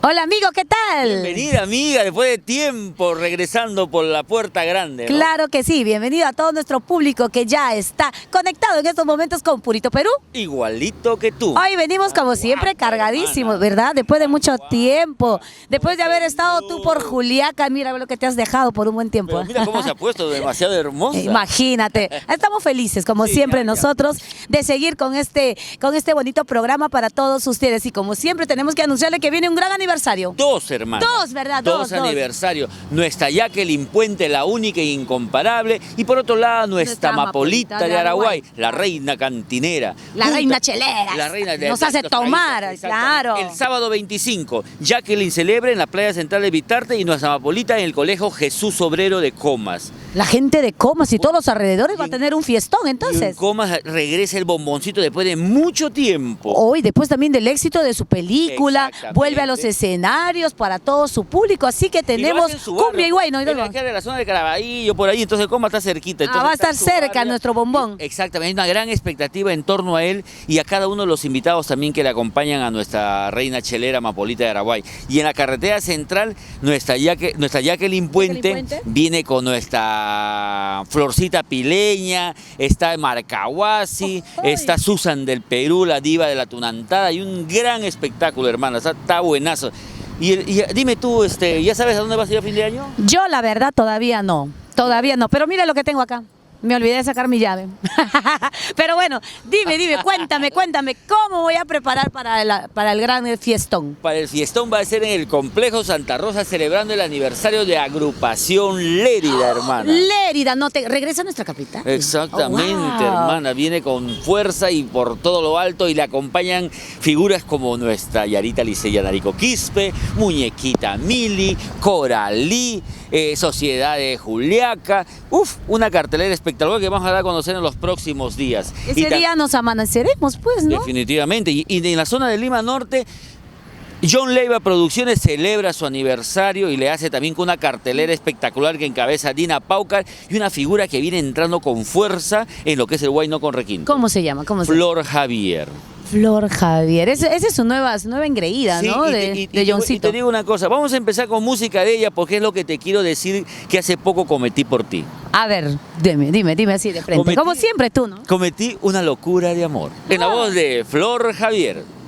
Hola amigo, ¿qué tal? Bienvenida amiga, después de tiempo regresando por la puerta grande, ¿no? Claro que sí, bienvenido a todo nuestro público que ya está conectado en estos momentos con Purito Perú. Igualito que tú. Hoy venimos como siempre cargadísimos, hermana. ¿verdad? Después de mucho tiempo, después de haber estado tú por Juliaca, mira lo que te has dejado por un buen tiempo. Pero mira cómo se ha puesto, demasiado hermosa. Imagínate, estamos felices como Sí, siempre ya. nosotros de seguir con este bonito programa para todos ustedes y como siempre tenemos que anunciarle que viene un gran aniversario. Dos, hermanos. Dos, ¿verdad? Dos. aniversarios. Nuestra Jacqueline Puente, la única e incomparable. Y por otro lado, nuestra Amapolita de Araguay, la reina cantinera. La reina chelera. La reina de nos hace los tomar, traguitos, exactamente. claro. El sábado 25, Jacqueline celebra en la playa central de Vitarte y nuestra Amapolita en el colegio Jesús Obrero de Comas. La gente de Comas y todos los alrededores va a tener un fiestón Y en entonces. Comas regresa el bomboncito después de mucho tiempo. Hoy, después también del éxito de su película, Exactamente. vuelve a los escenarios para todo su público, así que Y lo tenemos hace en su cumbia barrio. y guay, ¿no? Él acá de la zona de Caraballo, por ahí, entonces Comas está cerquita. Entonces va a está estar en su cerca barrio. nuestro bombón. Exactamente, hay una gran expectativa en torno a él y a cada uno de los invitados también que le acompañan a nuestra reina chelera Amapolita de Araguay. Y en la carretera central, nuestra Jacqueline Puente viene con nuestra Florcita Pileña, está Marcahuasi, está Susan del Perú, la diva de la tunantada, y un gran espectáculo, hermana, está buenazo. Y dime tú, ¿ya sabes a dónde vas a ir a fin de año? Yo la verdad todavía no, pero mira lo que tengo acá. Me olvidé de sacar mi llave. Pero bueno, dime, cuéntame, ¿cómo voy a preparar para el gran fiestón? Para el fiestón va a ser en el Complejo Santa Rosa celebrando el aniversario de Agrupación Lérida, hermana. Lérida, regresa a nuestra capital. Exactamente, Oh, wow. hermana, viene con fuerza y por todo lo alto y le acompañan figuras como nuestra Yarita Liceya Narico Quispe, Muñequita Mili, Coralí, Sociedad de Juliaca, una cartelera espectacular que vamos a dar a conocer en los próximos días. Ese día nos amaneceremos, pues, ¿no? Definitivamente, y en la zona de Lima Norte, John Leiva Producciones celebra su aniversario y le hace también con una cartelera espectacular que encabeza Dina Paucar y una figura que viene entrando con fuerza en lo que es el Huayno con requinto. ¿Cómo se llama? Flor Javier. Flor Javier. Esa es su nueva engreída, Sí, ¿no? De y Johncito. te digo una cosa, vamos a empezar con música de ella porque es lo que te quiero decir que hace poco cometí por ti. A ver, dime así de frente. Cometí- Como siempre tú, ¿no? Cometí una locura de amor. En la voz de Flor Javier.